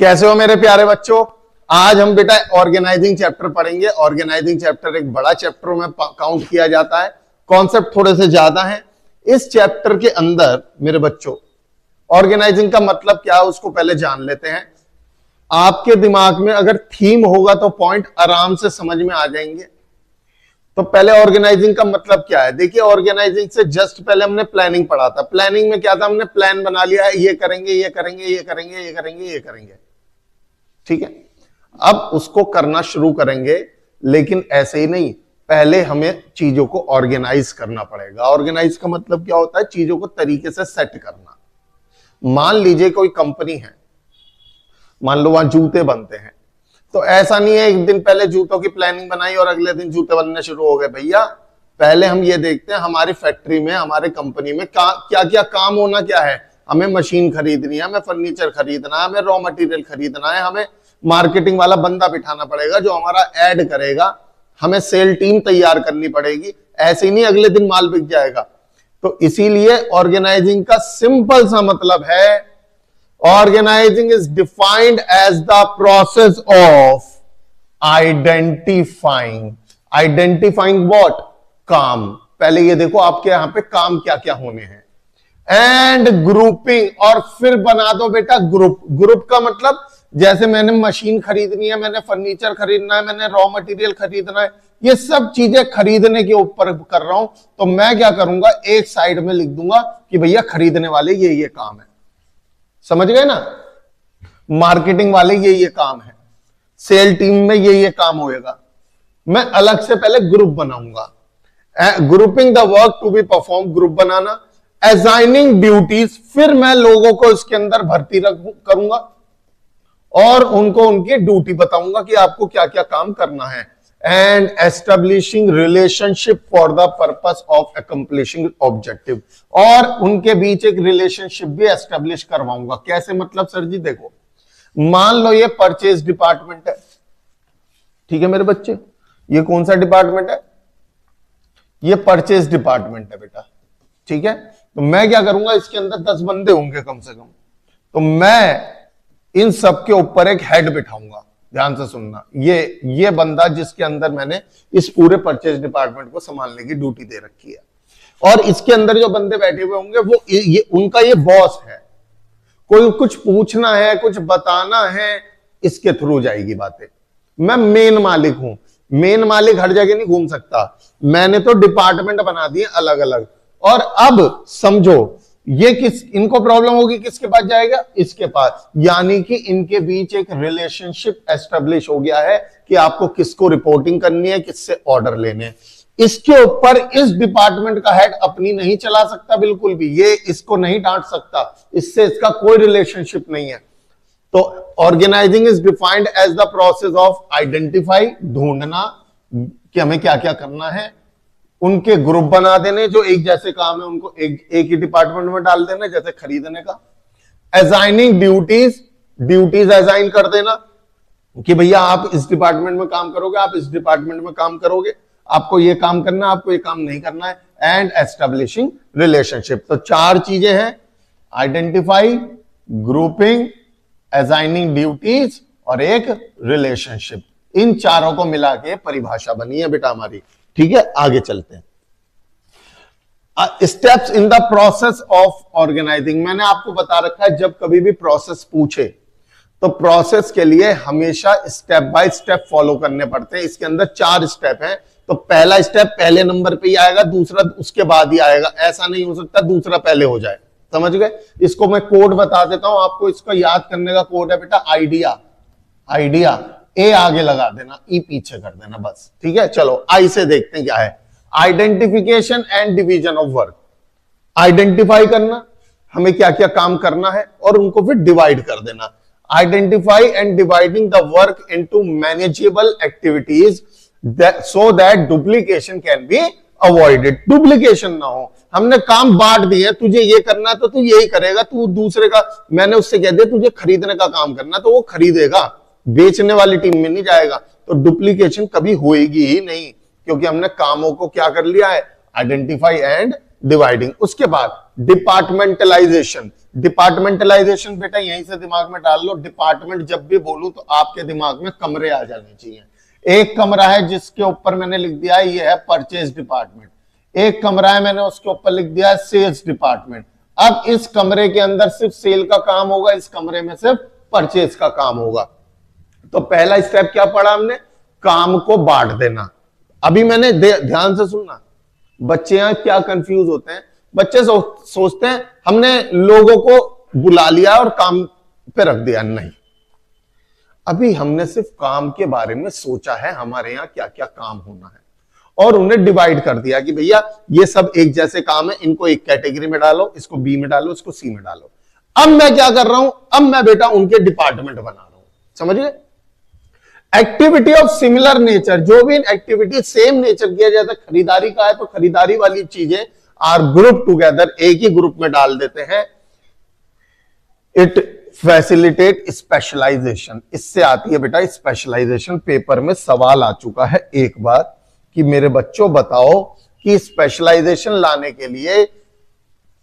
कैसे हो मेरे प्यारे बच्चों। आज हम बेटा ऑर्गेनाइजिंग चैप्टर पढ़ेंगे। ऑर्गेनाइजिंग चैप्टर एक बड़ा चैप्टर में काउंट किया जाता है, कॉन्सेप्ट थोड़े से ज्यादा हैं इस चैप्टर के अंदर। मेरे बच्चों, ऑर्गेनाइजिंग का मतलब क्या है उसको पहले जान लेते हैं। आपके दिमाग में अगर थीम होगा तो पॉइंट आराम से समझ में आ जाएंगे। तो पहले ऑर्गेनाइजिंग का मतलब क्या है, देखिए ऑर्गेनाइजिंग से जस्ट पहले हमने प्लानिंग पढ़ा था। प्लानिंग में क्या था, हमने प्लान बना लिया है, ये करेंगे ये करेंगे ये करेंगे ये करेंगे ये करेंगे, ठीक है। अब उसको करना शुरू करेंगे, लेकिन ऐसे ही नहीं, पहले हमें चीजों को ऑर्गेनाइज करना पड़ेगा। ऑर्गेनाइज का मतलब क्या होता है, चीजों को तरीके से सेट करना। मान लीजिए कोई कंपनी है, मान लो वहां जूते बनते हैं, तो ऐसा नहीं है एक दिन पहले जूतों की प्लानिंग बनाई और अगले दिन जूते बनने शुरू हो गए। भैया पहले हम ये देखते हैं हमारी फैक्ट्री में, हमारे कंपनी में क्या क्या काम होना क्या है। हमें मशीन खरीदनी है, हमें फर्नीचर खरीदना है, हमें रॉ मटेरियल खरीदना है, हमें मार्केटिंग वाला बंदा बिठाना पड़ेगा जो हमारा ऐड करेगा, हमें सेल टीम तैयार करनी पड़ेगी। ऐसे ही नहीं अगले दिन माल बिक जाएगा। तो इसीलिए ऑर्गेनाइजिंग का सिंपल सा मतलब है, organising is defined as the process of identifying what, काम। पहले ये देखो आपके यहां पे काम क्या क्या होने हैं, एंड ग्रुपिंग, और फिर बना दो बेटा ग्रुप। ग्रुप का मतलब जैसे मैंने मशीन खरीदनी है, मैंने फर्नीचर खरीदना है, मैंने रॉ मटेरियल खरीदना है, ये सब चीजें खरीदने के ऊपर कर रहा हूं। तो मैं क्या करूंगा, एक साइड में लिख दूंगा कि भैया खरीदने वाले ये काम है, समझ गए ना। मार्केटिंग वाले ये काम है, सेल टीम में ये काम होएगा। मैं अलग से पहले ग्रुप बनाऊंगा। Grouping the work to be perform, group बनाना। असाइनिंग ड्यूटीज, फिर मैं लोगों को इसके अंदर भर्ती करूंगा और उनको उनकी ड्यूटी बताऊंगा कि आपको क्या क्या काम करना है। And establishing relationship for the purpose of accomplishing objective, और उनके बीच एक रिलेशनशिप भी एस्टेब्लिश करवाऊंगा। कैसे मतलब सर जी, देखो मान लो ये परचेज डिपार्टमेंट है, ठीक है मेरे बच्चे, ये कौन सा डिपार्टमेंट है, ये परचेज डिपार्टमेंट है बेटा, ठीक है। तो मैं क्या करूंगा, इसके अंदर 10 बंदे होंगे कम से कम, तो मैं इन सब के ऊपर एक हेड बिठाऊंगा। ध्यान से सुनना, ये बंदा जिसके अंदर मैंने इस पूरे परचेज डिपार्टमेंट को संभालने की ड्यूटी दे रखी है, और इसके अंदर जो बंदे बैठे हुए होंगे वो उनका ये बॉस है। कोई कुछ पूछना है, कुछ बताना है, इसके थ्रू जाएगी बातें। मैं मेन मालिक हूं, मेन मालिक हर जगह नहीं घूम सकता। मैंने तो डिपार्टमेंट बना दिए अलग अलग, और अब समझो ये इनको प्रॉब्लम होगी, किसके पास जाएगा, इसके पास। यानी कि इनके बीच एक रिलेशनशिप एस्टेब्लिश हो गया है कि आपको किसको रिपोर्टिंग करनी है, किससे ऑर्डर लेने हैं। इसके ऊपर इस डिपार्टमेंट का हेड अपनी नहीं चला सकता बिल्कुल भी, ये इसको नहीं डांट सकता, इससे इसका कोई रिलेशनशिप नहीं है। तो organising is defined as the process of identify, ढूंढना कि हमें क्या क्या करना है, उनके ग्रुप बना देने जो एक जैसे काम है उनको एक ही डिपार्टमेंट में डाल देना, जैसे खरीदने का। असाइनिंग ड्यूटीज, ड्यूटीज असाइन कर देना कि भैया आप इस डिपार्टमेंट में काम करोगे, आप इस डिपार्टमेंट में काम करोगे, आपको ये काम करना है, आपको ये काम नहीं करना है। एंड एस्टेब्लिशिंग रिलेशनशिप, तो 4 चीजें हैं, आइडेंटिफाई, ग्रुपिंग, असाइनिंग ड्यूटीज और एक रिलेशनशिप। इन चारों को मिला के परिभाषा बनी है बेटा हमारी, ठीक है। आगे चलते हैं। Steps in the process of organising, मैंने आपको बता रखा है जब कभी भी प्रोसेस पूछे तो प्रोसेस के लिए हमेशा स्टेप बाय स्टेप फॉलो करने पड़ते हैं। इसके अंदर 4 स्टेप हैं, तो पहला स्टेप पहले नंबर पे ही आएगा, दूसरा उसके बाद ही आएगा। ऐसा नहीं हो सकता दूसरा पहले हो जाए, समझ गए। इसको मैं कोड बता देता हूं आपको, इसका याद करने का कोड है बेटा आइडिया। आइडिया ए आगे लगा देना, ई पीछे कर देना, बस, ठीक है। चलो आई से देखते हैं क्या है। Identification and division of work, identify करना हमें क्या क्या काम करना है और उनको फिर डिवाइड कर देना। Identify and dividing the work into manageable activities so that duplication can be avoided, duplication ना हो। हमने काम बांट दिए, तुझे ये करना है तो तू यही करेगा, तू दूसरे का, मैंने उससे कह दिया तुझे खरीदने का काम करना तो वो खरीदेगा, बेचने वाली टीम में नहीं जाएगा। तो डुप्लीकेशन कभी होएगी ही नहीं, क्योंकि हमने कामों को क्या कर लिया है, आइडेंटिफाई एंड डिवाइडिंग। उसके बाद डिपार्टमेंटलाइजेशन, डिपार्टमेंटलाइजेशन बेटा यहीं से दिमाग में डाल लो। डिपार्टमेंट जब भी बोलूं तो आपके दिमाग में कमरे आ जाने चाहिए। एक कमरा है जिसके ऊपर मैंने लिख दिया है ये है परचेज डिपार्टमेंट, एक कमरा है मैंने उसके ऊपर लिख दिया है सेल्स डिपार्टमेंट। अब इस कमरे के अंदर सिर्फ सेल का काम होगा, इस कमरे में सिर्फ परचेज का काम होगा। तो पहला स्टेप क्या पढ़ा हमने, काम को बांट देना। अभी मैंने ध्यान से सुनना, बच्चे यहां क्या कंफ्यूज होते हैं, बच्चे सोचते हैं हमने लोगों को बुला लिया और काम पे रख दिया। नहीं, अभी हमने सिर्फ काम के बारे में सोचा है, हमारे यहां क्या क्या काम होना है, और उन्हें डिवाइड कर दिया कि भैया ये सब एक जैसे काम है, इनको एक कैटेगरी में डालो, इसको बी में डालो, इसको सी में डालो। अब मैं क्या कर रहा हूं, अब मैं बेटा उनके डिपार्टमेंट बना रहा हूं, समझ गए। एक्टिविटी ऑफ सिमिलर नेचर, जो भी एक्टिविटी सेम नेचर किया जाता है, खरीदारी का है तो खरीदारी वाली चीजें आर ग्रुप टुगेदर, एक ही ग्रुप में डाल देते हैं। इट फैसिलिटेट स्पेशलाइजेशन, इससे आती है बेटा स्पेशलाइजेशन। पेपर में सवाल आ चुका है एक बार कि मेरे बच्चों बताओ कि स्पेशलाइजेशन लाने के लिए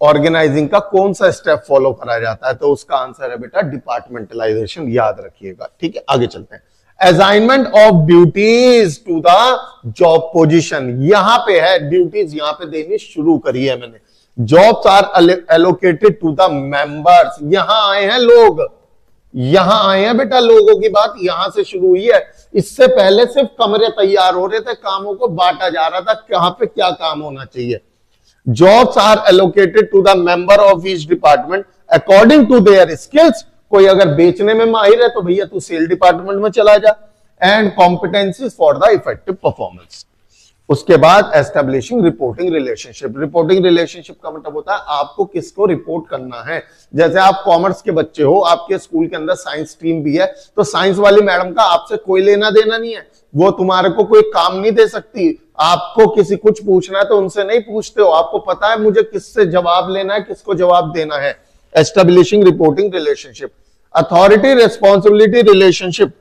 ऑर्गेनाइजिंग का कौन सा स्टेप फॉलो करा जाता है, तो उसका आंसर है बेटा डिपार्टमेंटलाइजेशन, याद रखिएगा। ठीक है, आगे चलते हैं। Assignment of duties to the job position, यहां पे है ड्यूटीज, यहां पे देनी शुरू करी है मैंने। Jobs are allocated to the members, यहां आए हैं लोग, यहां आए हैं बेटा, लोगों की बात यहां से शुरू हुई है। इससे पहले सिर्फ कमरे तैयार हो रहे थे, कामों को बांटा जा रहा था, कहां पे क्या काम होना चाहिए। Jobs are allocated to the member of each department according to their skills. कोई अगर बेचने में माहिर है तो भैया तू सेल डिपार्टमेंट में चला जा। And competencies for the effective performance. उसके बाद establishing reporting relationship. Reporting relationship का मतलब होता है आपको किसको रिपोर्ट करना है। जैसे आप कॉमर्स के बच्चे हो, आपके स्कूल के अंदर साइंस स्ट्रीम भी है, तो साइंस वाली मैडम का आपसे कोई लेना देना नहीं है, वो तुम्हारे को कोई काम नहीं दे सकती। आपको किसी कुछ पूछना है तो उनसे नहीं पूछते हो, आपको पता है मुझे किससे जवाब लेना है, किसको जवाब देना है। Establishing reporting relationship. Authority responsibility relationship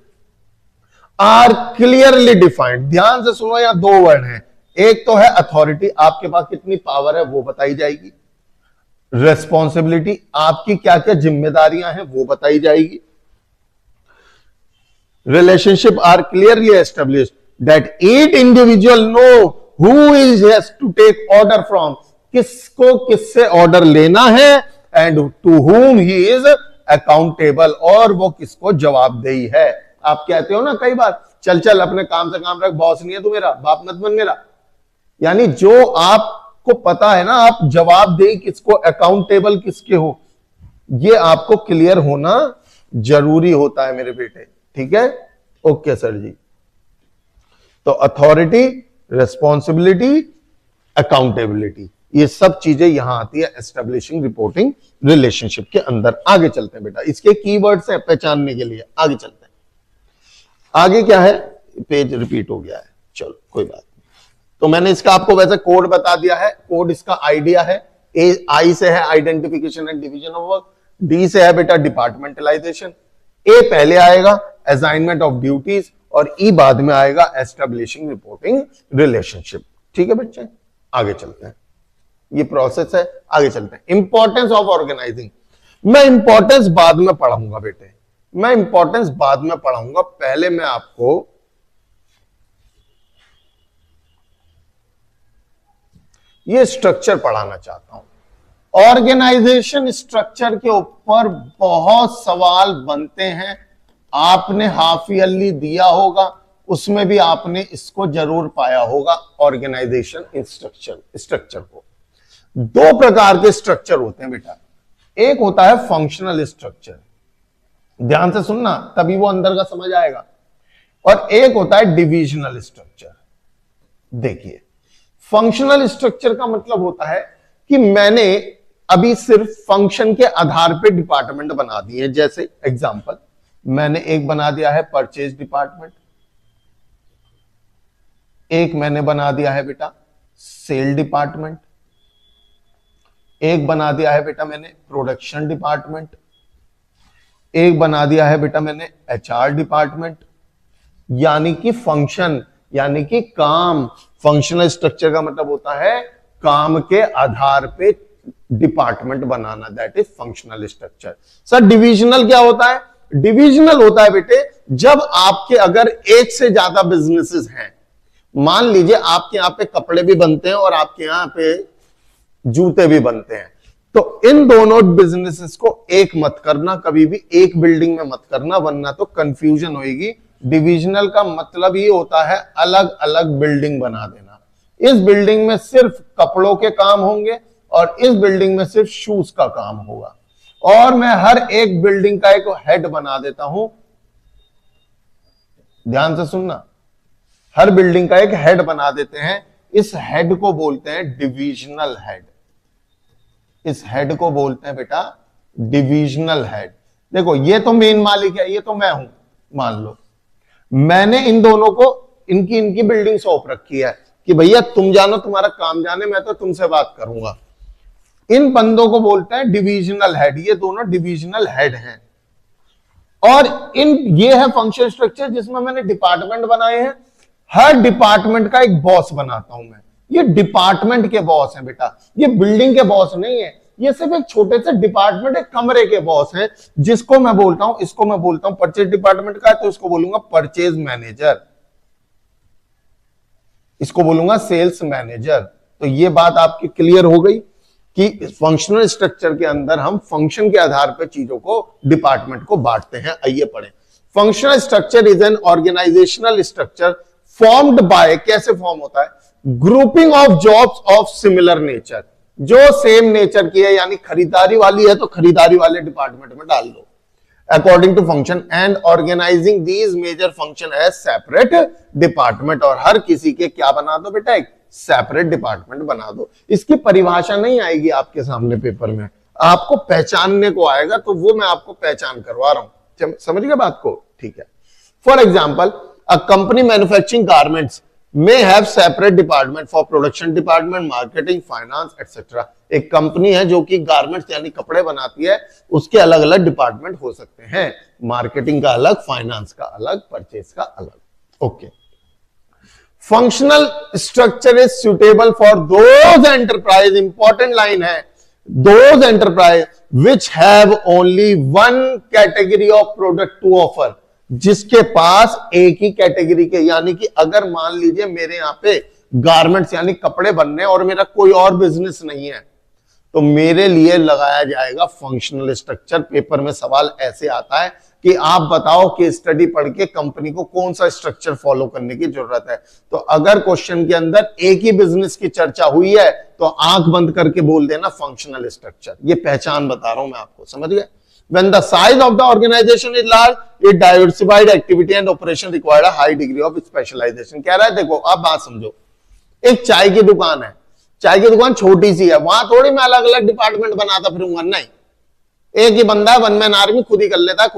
are clearly defined. ध्यान से सुनो, यहां दो वर्ड हैं, एक तो है अथॉरिटी, आपके पास कितनी पावर है वो बताई जाएगी। रिस्पॉन्सिबिलिटी, आपकी क्या क्या जिम्मेदारियां हैं वो बताई जाएगी। Relationship are clearly established that each individual know who is has to take order from, किसको किससे ऑर्डर लेना है, and to whom he is accountable, और वो किसको जवाबदेही है। आप कहते हो ना कई बार, चल चल अपने काम से काम रख, बॉस नहीं है तू मेरा, बाप मत बन मेरा। यानी जो आपको पता है ना, आप जवाबदेही किसको, अकाउंटेबल किसके हो, ये आपको क्लियर होना जरूरी होता है मेरे बेटे। ठीक है, ओके सर जी। तो अथॉरिटी, रिस्पॉन्सिबिलिटी, अकाउंटेबिलिटी, ये सब चीजें यहां आती है एस्टेब्लिशिंग रिपोर्टिंग रिलेशनशिप के अंदर। आगे चलते हैं बेटा, इसके कीवर्ड्स हैं पहचानने के लिए। आगे चलते हैं, आगे क्या है, पेज रिपीट हो गया है, चलो कोई बात नहीं। तो मैंने इसका आपको वैसे कोड बता दिया है, कोड इसका आइडिया है। आई से है identification and division of work, D से है बेटा डिपार्टमेंटलाइजेशन, ए पहले आएगा असाइनमेंट ऑफ ड्यूटीज, और ई बाद में आएगा एस्टेब्लिशिंग रिपोर्टिंग रिलेशनशिप। ठीक है बच्चे, आगे चलते हैं, ये प्रोसेस है। आगे चलते हैं, इंपॉर्टेंस ऑफ ऑर्गेनाइजिंग। मैं इंपॉर्टेंस बाद में पढ़ाऊंगा बेटे, मैं इंपॉर्टेंस बाद में पढ़ाऊंगा, पहले मैं आपको ये स्ट्रक्चर पढ़ाना चाहता हूं। ऑर्गेनाइजेशन स्ट्रक्चर के ऊपर बहुत सवाल बनते हैं, आपने हाफ ईयरली दिया होगा, उसमें भी आपने इसको जरूर पाया होगा। ऑर्गेनाइजेशन स्ट्रक्चर को दो प्रकार के स्ट्रक्चर होते हैं बेटा, एक होता है फंक्शनल स्ट्रक्चर, ध्यान से सुनना तभी वो अंदर का समझ आएगा, और एक होता है डिविजनल स्ट्रक्चर। देखिए, फंक्शनल स्ट्रक्चर का मतलब होता है कि मैंने अभी सिर्फ फंक्शन के आधार पे डिपार्टमेंट बना दिए। जैसे एग्जांपल, मैंने एक बना दिया है परचेज डिपार्टमेंट, एक मैंने बना दिया है बेटा सेल डिपार्टमेंट, एक बना दिया है बेटा मैंने प्रोडक्शन डिपार्टमेंट, एक बना दिया है बेटा मैंने एचआर डिपार्टमेंट। यानी कि फंक्शन, यानी कि काम, फंक्शनल स्ट्रक्चर का मतलब होता है काम के आधार पे department banana, that is functional structure. Sir divisional क्या होता है? डिविजनल होता है बेटे जब आपके अगर एक से ज्यादा बिजनेसेस हैं, मान लीजिए आपके यहां पे कपड़े भी बनते हैं और आपके यहां पे जूते भी बनते हैं, तो इन दोनों बिजनेसेस को एक मत करना, कभी भी एक बिल्डिंग में मत करना, वरना तो कंफ्यूजन होगी। डिविजनल का मतलब ही होता है अलग अलग बिल्डिंग बना देना। इस बिल्डिंग में सिर्फ कपड़ों के काम होंगे और इस बिल्डिंग में सिर्फ शूज का काम होगा, और मैं हर एक बिल्डिंग का एक हेड बना देता हूं। ध्यान से सुनना, हर बिल्डिंग का एक हेड बना देते हैं। इस हेड को बोलते हैं डिविजनल हेड। इस हेड को बोलते हैं बेटा डिविजनल हेड। देखो ये तो मेन मालिक है, ये तो मैं हूं, मान लो मैंने इन दोनों को इनकी इनकी बिल्डिंग सौंप रखी है कि भैया तुम जानो, तुम्हारा काम जाने, मैं तो तुमसे बात करूंगा। इन बंदों को बोलते हैं डिविजनल हेड। ये दोनों डिविजनल हेड हैं। और ये है फंक्शन स्ट्रक्चर जिसमें मैंने डिपार्टमेंट बनाए हैं। हर डिपार्टमेंट का एक बॉस बनाता हूं मैं। ये डिपार्टमेंट के बॉस हैं बेटा, ये बिल्डिंग के बॉस नहीं है। ये सिर्फ एक छोटे से डिपार्टमेंट, एक कमरे के बॉस हैं, जिसको मैं बोलता हूं, इसको मैं बोलता हूं परचेज डिपार्टमेंट का है तो इसको बोलूंगा परचेज मैनेजर, इसको बोलूंगा सेल्स मैनेजर। तो ये बात आपकी क्लियर हो गई कि फंक्शनल स्ट्रक्चर के अंदर हम फंक्शन के आधार पर चीजों को, डिपार्टमेंट को बांटते हैं। आइए पढ़ें। Functional structure is an organisational structure formed by, कैसे फॉर्म होता है? Grouping of jobs of similar nature, जो सेम नेचर की है, यानी खरीदारी वाली है तो खरीदारी वाले डिपार्टमेंट में डाल दो, according to function, and organising these major function as separate department. और हर किसी के क्या बना दो बेटा? एक सेपरेट डिपार्टमेंट बना दो। इसकी परिभाषा नहीं आएगी आपके सामने पेपर में, आपको पहचानने को आएगा, तो वो मैं आपको पहचान करवा रहा हूं। समझ गए बात को? ठीक है। For example, a company manufacturing garments may have separate department for production department, marketing, finance, etc. एक कंपनी है जो कि गारमेंट्स यानी कपड़े बनाती है, उसके अलग अलग डिपार्टमेंट हो सकते हैं, मार्केटिंग का अलग, फाइनेंस का अलग, परचेज का अलग। Okay. Functional structure is suitable for those enterprise, important line है, those enterprise which have only one category of product to offer, जिसके पास एक ही कैटेगरी के, यानी कि अगर मान लीजिए मेरे यहां पे गारमेंट्स यानी कपड़े बनने और मेरा कोई और बिजनेस नहीं है, तो मेरे लिए लगाया जाएगा फंक्शनल स्ट्रक्चर। पेपर में सवाल ऐसे आता है कि आप बताओ कि स्टडी पढ़ के कंपनी को कौन सा स्ट्रक्चर फॉलो करने की जरूरत है। तो अगर क्वेश्चन के अंदर एक ही बिजनेस की चर्चा हुई है तो आंख बंद करके बोल देना फंक्शनल स्ट्रक्चर। ये पहचान बता रहा हूं मैं आपको, समझ गए? When the size of the organization is large, it diversified activity and operation required a high degree of specialization। कह रहा है, देखो आप बात समझो, एक चाय की दुकान है, चाय की दुकान छोटी सी है, वहां थोड़ी मैं अलग अलग डिपार्टमेंट बनाता फिरूंगा, नहीं। एक ही बंदा है, वन मैन आर्मी, खुद ही कर लेता है,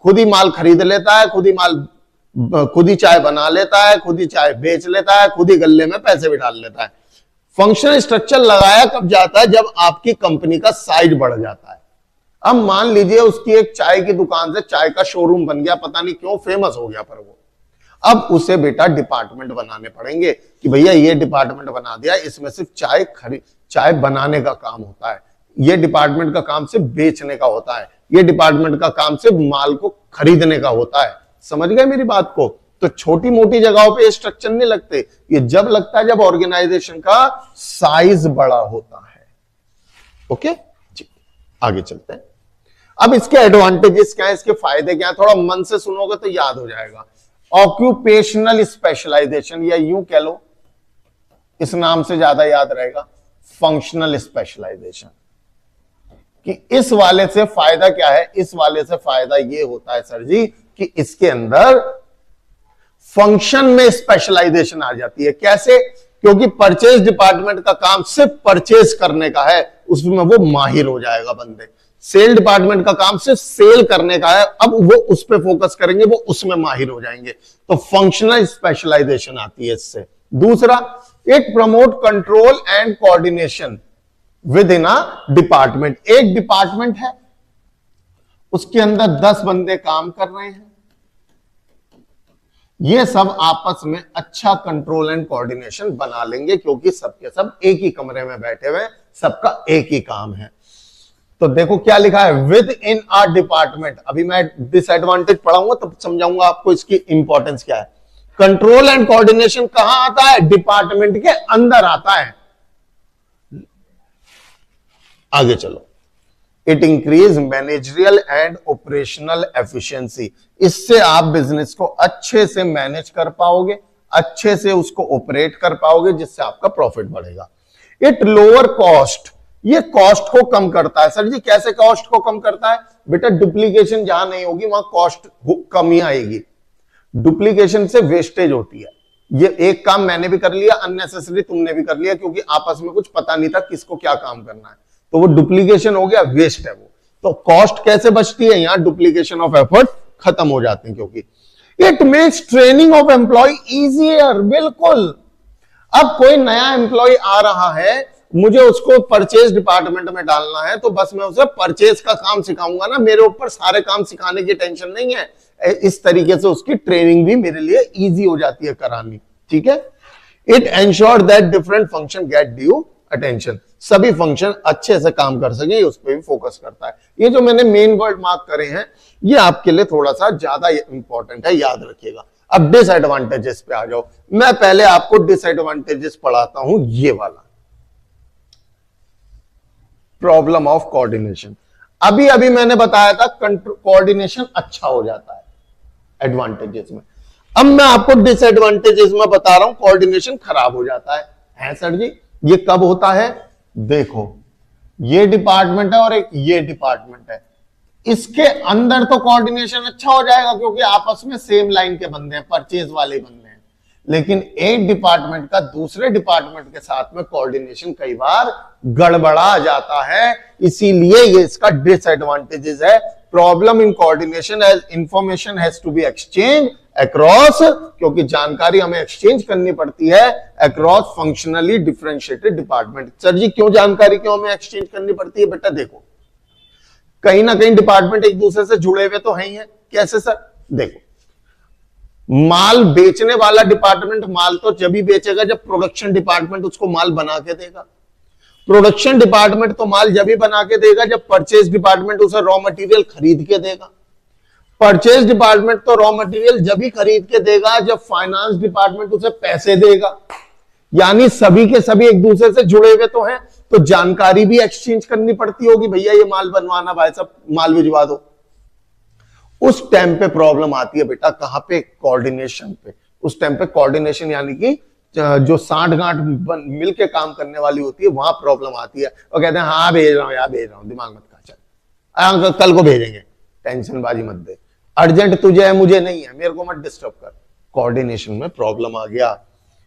खुद ही माल खरीद लेता है, खुद ही चाय बना लेता है, खुद ही चाय बेच लेता है, खुद ही गल्ले में पैसे भी डाल लेता है। फंक्शनल स्ट्रक्चर लगाया कब जाता है? जब आपकी कंपनी का साइज बढ़ जाता है। अब मान लीजिए उसकी एक चाय की दुकान से चाय का शोरूम बन गया, पता नहीं क्यों फेमस हो गया, पर वो अब उसे बेटा डिपार्टमेंट बनाने पड़ेंगे कि भैया ये डिपार्टमेंट बना दिया, इसमें सिर्फ चाय बनाने का काम होता है, ये डिपार्टमेंट का काम सिर्फ बेचने का होता है, ये डिपार्टमेंट का काम सिर्फ माल को खरीदने का होता है। समझ गए मेरी बात को? तो छोटी मोटी जगहों पे स्ट्रक्चर नहीं लगते, ये जब लगता है जब ऑर्गेनाइजेशन का साइज बड़ा होता है। ओके, आगे चलते हैं। अब इसके एडवांटेजेस क्या है, इसके फायदे क्या है, थोड़ा मन से सुनोगे तो याद हो जाएगा। ऑक्यूपेशनल स्पेशलाइजेशन, या यूं कह लो, इस नाम से ज्यादा याद रहेगा, फंक्शनल स्पेशलाइजेशन। कि इस वाले से फायदा क्या है? इस वाले से फायदा ये होता है सर जी कि इसके अंदर फंक्शन में स्पेशलाइजेशन आ जाती है। कैसे? क्योंकि परचेज डिपार्टमेंट का काम सिर्फ परचेज करने का है, उसमें वो माहिर हो जाएगा बंदे। सेल डिपार्टमेंट का काम सिर्फ सेल करने का है, अब वो उस पर फोकस करेंगे, वो उसमें माहिर हो जाएंगे। तो फंक्शनल स्पेशलाइजेशन आती है इससे। दूसरा, it promote control and coordination with in a department. एक डिपार्टमेंट है, उसके अंदर 10 बंदे काम कर रहे हैं, ये सब आपस में अच्छा कंट्रोल एंड कोऑर्डिनेशन बना लेंगे, क्योंकि सबके सब एक ही कमरे में बैठे हुए, सबका एक ही काम है। तो देखो क्या लिखा है, विद इन आर डिपार्टमेंट। अभी मैं डिसएडवांटेज पढ़ाऊंगा तब समझाऊंगा आपको इसकी इंपॉर्टेंस क्या है। कंट्रोल एंड कोऑर्डिनेशन कहां आता है, डिपार्टमेंट के अंदर आता है। आगे चलो, it increase managerial and operational efficiency. इससे आप बिजनेस को अच्छे से मैनेज कर पाओगे, अच्छे से उसको ऑपरेट कर पाओगे, जिससे आपका प्रॉफिट बढ़ेगा। इट लोअर कॉस्ट, ये कॉस्ट को कम करता है। सर जी कैसे कॉस्ट को कम करता है? बेटा डुप्लीकेशन जहां नहीं होगी वहां कॉस्ट कम ही आएगी। डुप्लीकेशन से वेस्टेज होती है। ये एक काम मैंने भी कर लिया, अननेसेसरी तुमने भी कर लिया, क्योंकि आपस में कुछ पता नहीं था किसको क्या काम करना है, तो वो डुप्लीकेशन हो गया, वेस्ट है वो। तो कॉस्ट कैसे बचती है? यहां डुप्लीकेशन ऑफ एफर्ट खत्म हो जाते हैं, क्योंकि it makes training of employ easier. बिल्कुल, अब कोई नया एम्प्लॉय आ रहा है, मुझे उसको परचेज डिपार्टमेंट में डालना है, तो बस मैं उसे परचेज का काम सिखाऊंगा ना, मेरे ऊपर सारे काम सिखाने की टेंशन नहीं है। इस तरीके से उसकी ट्रेनिं भी मेरे लिए इजी हो जाती है करानी। ठीक है। It ensure that different function get due attention, सभी फंक्शन अच्छे से काम कर सके, उस पर भी फोकस करता है। ये जो मैंने मेन वर्ड मार्क करे हैं, ये आपके लिए थोड़ा सा ज्यादा इंपॉर्टेंट है, याद रखिएगा। अब डिसएडवांटेजेस पे आ जाओ। मैं पहले आपको डिसएडवांटेजेस पढ़ाता हूं, ये वाला प्रॉब्लम ऑफ कोऑर्डिनेशन। अभी अभी मैंने बताया था कोऑर्डिनेशन अच्छा हो जाता है एडवांटेजेस में। अब मैं आपको डिसएडवांटेजेस में बता रहा हूं, कोऑर्डिनेशन खराब हो जाता है सर जी। ये कब होता है? देखो, ये डिपार्टमेंट है और एक ये डिपार्टमेंट है, इसके अंदर तो कोऑर्डिनेशन अच्छा हो जाएगा क्योंकि आपस में सेम लाइन के बंदे हैं, परचेज वाले बंदे हैं। लेकिन एक डिपार्टमेंट का दूसरे डिपार्टमेंट के साथ में कोऑर्डिनेशन कई बार गड़बड़ा जाता है, इसीलिए ये इसका डिसएडवांटेजेस है। Problem in coordination as information has to be exchange across, क्योंकि जानकारी हमें एक्सचेंज करनी पड़ती है across functionally differentiated department. Sir जी क्यों जानकारी क्यों हमें एक्सचेंज करनी पड़ती है? बेटा देखो, कहीं ना कहीं डिपार्टमेंट एक दूसरे से जुड़े हुए तो हैं ही है। कैसे सर? देखो, माल बेचने वाला डिपार्टमेंट माल तो जब ही बेचेगा जब प्रोडक्शन डिपार्टमेंट उसको माल बना के देगा। प्रोडक्शन डिपार्टमेंट तो माल जब ही बना के देगा जब परचेज डिपार्टमेंट उसे रॉ मटेरियल खरीद के देगा। परचेज डिपार्टमेंट तो रॉ मटेरियल जब ही खरीद के देगा जब फाइनेंस डिपार्टमेंट उसे पैसे देगा। यानी सभी के सभी एक दूसरे से जुड़े हुए तो हैं, तो जानकारी भी एक्सचेंज करनी पड़ती होगी, भैया ये माल बनवाना, भाई साहब माल भिजवा दो। उस टाइम पे प्रॉब्लम आती है बेटा, कहां पे? कोऑर्डिनेशन पे। उस टाइम पे कोऑर्डिनेशन यानी कि जो सांठ गांठ मिलके काम करने वाली होती है, वहां प्रॉब्लम आती है। और कहते हैं हाँ भेज रहा हूं यार, भेज रहा हूं, दिमाग मत खा, चल कल को भेजेंगे, टेंशन बाजी मत दे, अर्जेंट तुझे है मुझे नहीं है, मेरे को मत डिस्टर्ब कर। कोऑर्डिनेशन में प्रॉब्लम आ गया।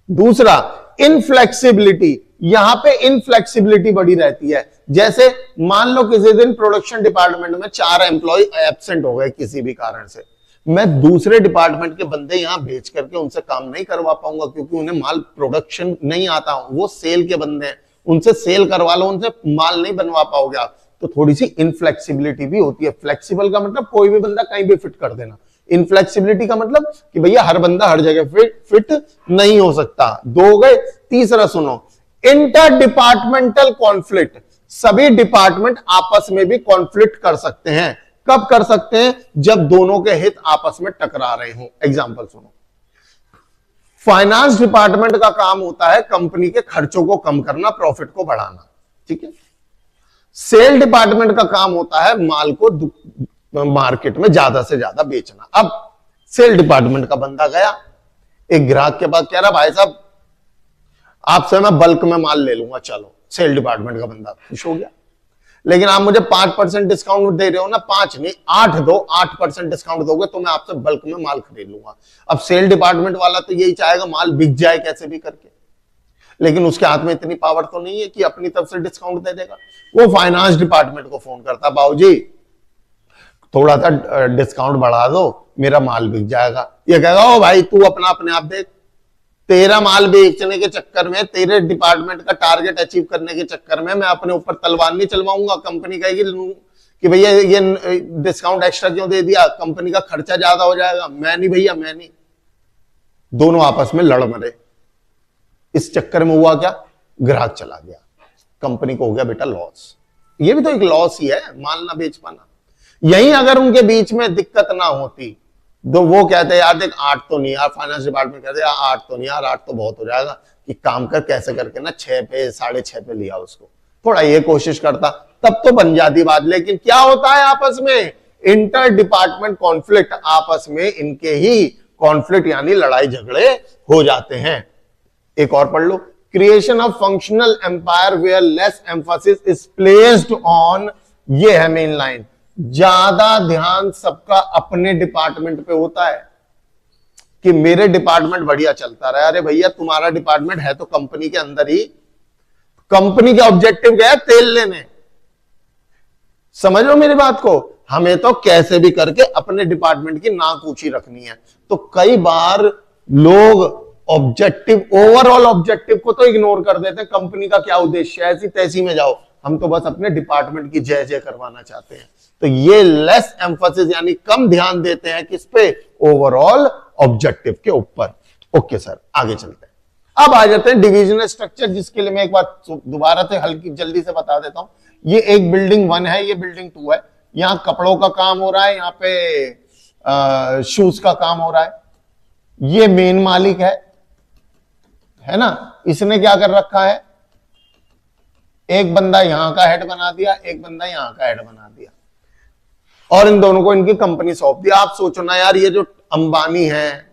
दूसरा, इनफ्लेक्सिबिलिटी। यहां पे इनफ्लेक्सिबिलिटी बड़ी रहती है। जैसे मान लो किसी दिन प्रोडक्शन डिपार्टमेंट में 4 एम्प्लॉय एब्सेंट हो गए किसी भी कारण से, मैं दूसरे डिपार्टमेंट के बंदे यहां भेज करके उनसे काम नहीं करवा पाऊंगा क्योंकि उन्हें माल प्रोडक्शन नहीं आता, वो सेल के बंदे हैं, उनसे सेल करवा लो, उनसे माल नहीं बनवा पाओगे आप। तो थोड़ी सी इनफ्लेक्सिबिलिटी भी होती है। फ्लेक्सिबल का मतलब कोई भी बंदा कहीं भी फिट कर देना, इनफ्लेक्सिबिलिटी का मतलब कि भैया हर बंदा हर जगह फिट नहीं हो सकता। 2 हो गए। तीसरा सुनो, इंटर डिपार्टमेंटल कॉन्फ्लिक्ट। सभी डिपार्टमेंट आपस में भी कॉन्फ्लिक्ट कर सकते हैं। कब कर सकते हैं? जब दोनों के हित आपस में टकरा रहे हो। एग्जांपल सुनो, फाइनेंस डिपार्टमेंट का काम होता है कंपनी के खर्चों को कम करना, प्रॉफिट को बढ़ाना, ठीक है। सेल डिपार्टमेंट का काम होता है माल को मार्केट में ज्यादा से ज्यादा बेचना। अब सेल डिपार्टमेंट का बंदा गया एक ग्राहक के पास, कह रहा भाई साहब आपसे मैं बल्क में माल ले लूंगा, चलो। सेल डिपार्टमेंट का बंदा खुश हो गया, लेकिन आप मुझे 5% डिस्काउंट दे रहे हो ना, 5 नहीं 8 दो, 8% डिस्काउंट दोगे तो मैं आपसे बल्क में माल खरीद लूंगा। अब सेल डिपार्टमेंट वाला तो यही चाहेगा माल बिक जाए कैसे भी करके, लेकिन उसके हाथ में इतनी पावर तो नहीं है कि अपनी तरफ से डिस्काउंट दे देगा। वो फाइनेंस डिपार्टमेंट को फोन करता, बाबूजी थोड़ा सा डिस्काउंट बढ़ा दो, मेरा माल बिक जाएगा। ये कहेगा ओ भाई तू अपने आप देख, तेरा माल बेचने के चक्कर में, तेरे डिपार्टमेंट का टारगेट अचीव करने के चक्कर में मैं अपने ऊपर तलवार नहीं चलवाऊंगा। कंपनी कहेगी कि भैया ये डिस्काउंट एक्स्ट्रा क्यों दे दिया, कंपनी का खर्चा ज्यादा हो जाएगा। मैं नहीं भैया, मैं नहीं। दोनों आपस में लड़ मरे। इस चक्कर में हुआ क्या, ग्राहक चला गया। कंपनी को हो गया बेटा लॉस। ये भी तो एक लॉस ही है, माल ना बेच पाना। यही अगर उनके बीच में दिक्कत ना होती तो वो कहते यार देख 8 तो नहीं यार, फाइनेंस डिपार्टमेंट कहते यार 8 तो नहीं यार, 8 तो बहुत हो जाएगा, कि काम कर कैसे करके ना 6 पे 6.5 पे लिया उसको, थोड़ा ये कोशिश करता, तब तो बन जाती बात। लेकिन क्या होता है आपस में इंटर डिपार्टमेंट कॉन्फ्लिक्ट, आपस में इनके ही कॉन्फ्लिक्ट यानी लड़ाई झगड़े हो जाते हैं। एक और पढ़ लो, creation of functional empire where less emphasis is placed on, ये है मेन लाइन, ज्यादा ध्यान सबका अपने डिपार्टमेंट पे होता है कि मेरे डिपार्टमेंट बढ़िया चलता रहा। अरे भैया तुम्हारा डिपार्टमेंट है तो कंपनी के अंदर ही, कंपनी का ऑब्जेक्टिव क्या है, तेल लेने, समझ लो मेरी बात को, हमें तो कैसे भी करके अपने डिपार्टमेंट की नाक ऊंची रखनी है। तो कई बार लोग ऑब्जेक्टिव, ओवरऑल ऑब्जेक्टिव को तो इग्नोर कर देते हैं, कंपनी का क्या उद्देश्य है ऐसी तैसी में जाओ, हम तो बस अपने डिपार्टमेंट की जय जय करवाना चाहते हैं। तो ये लेस एम्फोसिस यानी कम ध्यान देते हैं किस पे, ओवरऑल ऑब्जेक्टिव के ऊपर। ओके सर, आगे चलते हैं। अब आ जाते हैं डिविजनल स्ट्रक्चर, जिसके लिए मैं एक बार दोबारा से हल्की जल्दी से बता देता हूं। ये एक बिल्डिंग 1 है, ये बिल्डिंग 2 है, यहां कपड़ों का काम हो रहा है, यहां पे शूज का काम हो रहा है। ये मेन मालिक है ना, इसने क्या कर रखा है, एक बंदा यहां का हेड बना दिया, एक बंदा यहां का हेड बना दिया, और इन दोनों को इनकी कंपनी सौंप दिया। आप सोचो ना यार, ये जो अंबानी है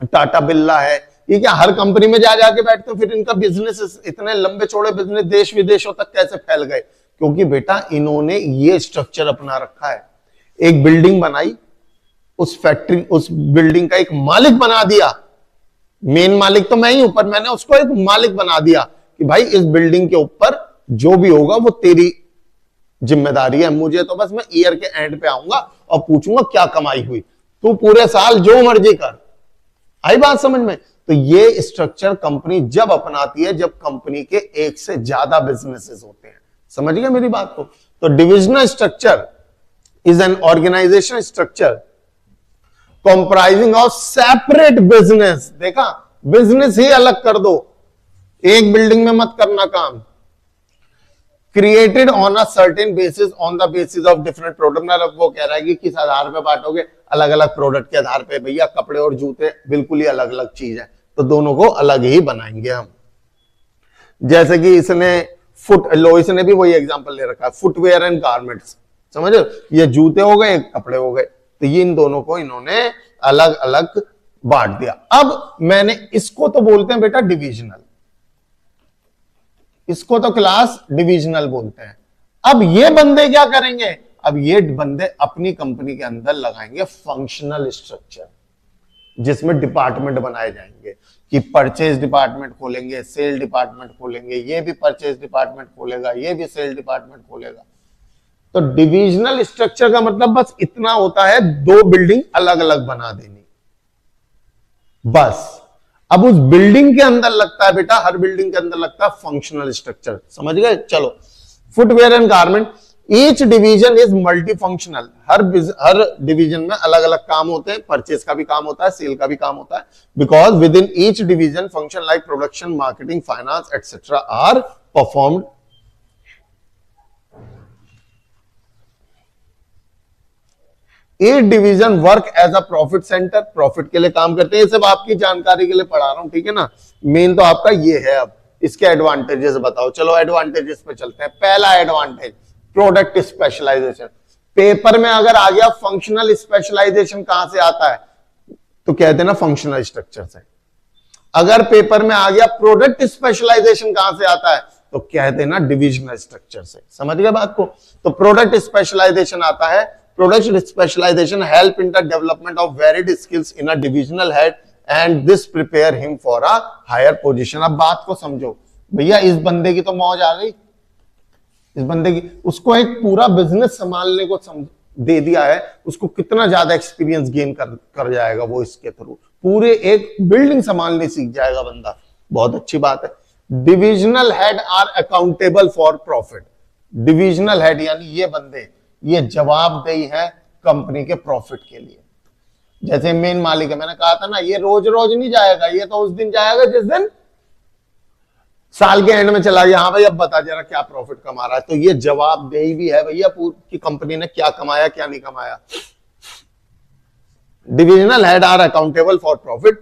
टाटा बिरला है, ये क्या हर कंपनी में जा जाके बैठते हो? फिर इनका बिजनेस, इतने लंबे चौड़े बिजनेस देश विदेशों तक कैसे फैल गए? क्योंकि बेटा इन्होंने ये स्ट्रक्चर अपना रखा है। एक बिल्डिंग बनाई, उस फैक्ट्री, उस बिल्डिंग का एक मालिक बना दिया, मेन मालिक तो मैं ही हूं, पर मैंने उसको एक मालिक बना दिया कि भाई इस बिल्डिंग के ऊपर जो भी होगा वो तेरी जिम्मेदारी है, मुझे तो बस मैं ईयर के एंड पे आऊंगा और पूछूंगा क्या कमाई हुई, तू पूरे साल जो मर्जी कर। आई बात समझ में? तो ये स्ट्रक्चर कंपनी जब अपनाती है जब कंपनी के एक से ज्यादा बिजनेसेस होते हैं। समझ गए मेरी बात को? तो divisional structure is an organisation structure comprising of separate business. देखा, बिजनेस ही अलग कर दो, एक बिल्डिंग में मत करना काम। Created on a certain basis, on the basis of different product. मतलब वो कह रहा है कि किस आधार पे बांटोगे, अलग अलग प्रोडक्ट के आधार पे। भैया कपड़े और जूते बिल्कुल ही अलग अलग चीज है, तो दोनों को अलग ही बनाएंगे हम। जैसे कि इसने इसने भी वही एग्जांपल ले रखा है, फुटवेयर एंड गारमेंट्स। समझ, ये जूते हो गए, कपड़े हो गए, तो ये इन दोनों को इन्होंने अलग अलग बांट दिया। अब मैंने इसको तो बोलते हैं बेटा डिविजनल, इसको तो क्लास डिविजनल बोलते हैं। अब ये बंदे क्या करेंगे? अब ये बंदे अपनी कंपनी के अंदर लगाएंगे फंक्शनल स्ट्रक्चर, जिसमें डिपार्टमेंट बनाए जाएंगे कि परचेज डिपार्टमेंट खोलेंगे, सेल डिपार्टमेंट खोलेंगे, ये भी परचेज डिपार्टमेंट खोलेगा, ये भी सेल डिपार्टमेंट खोलेगा। तो डिविजनल स्ट्रक्चर का मतलब बस इतना होता है, 2 बिल्डिंग अलग अलग बना देनी, बस। अब उस बिल्डिंग के अंदर लगता है बेटा, हर बिल्डिंग के अंदर लगता है फंक्शनल स्ट्रक्चर। समझ गए? चलो, footwear and garment, each division is multi functional. Her division में अलग अलग काम होते हैं, परचेज का भी काम होता है, सेल का भी काम होता है, because within each division function like production, marketing, finance etcetera are performed. Each division work as a profit centre, profit के लिए काम करते हैं। ये सब आपकी जानकारी के लिए पढ़ा रहा हूं, ठीक है ना? मेन तो आपका ये है। अब इसके एडवांटेजेस बताओ। चलो एडवांटेजेस पे चलते हैं। पहला एडवांटेज, प्रोडक्ट स्पेशलाइजेशन। पेपर में अगर आ गया फंक्शनल स्पेशलाइजेशन कहां से आता है, तो कह देना फंक्शनल स्ट्रक्चर से। अगर पेपर में आ गया प्रोडक्ट स्पेशलाइजेशन कहां से आता है, तो कह देना डिविजनल स्ट्रक्चर से। समझ गए बात को? तो प्रोडक्ट स्पेशलाइजेशन आता है, product specialisation help in the development of varied skills in a divisional head and this prepare him for a higher position. अब बात को समझो भैया, इस बंदे की तो मौज आ गई, इस बंदे की, उसको एक पूरा बिजनेस संभालने को दे दिया है, उसको कितना ज्यादा एक्सपीरियंस गेन कर जाएगा वो इसके थ्रू, पूरे एक बिल्डिंग संभालने सीख जाएगा बंदा। बहुत अच्छी बात है। Divisional head are accountable for profit. Divisional head यानी ये बंदे, ये जवाबदेही है कंपनी के प्रॉफिट के लिए। जैसे मेन मालिक है, मैंने कहा था ना, ये रोज रोज नहीं जाएगा, ये तो उस दिन जाएगा जिस दिन साल के एंड में चला गया, हाँ भाई अब बता जरा क्या प्रॉफिट कमा रहा है, तो ये जवाबदेही भी है भैया पूरी कंपनी ने क्या कमाया क्या नहीं कमाया। Divisional head are accountable for profit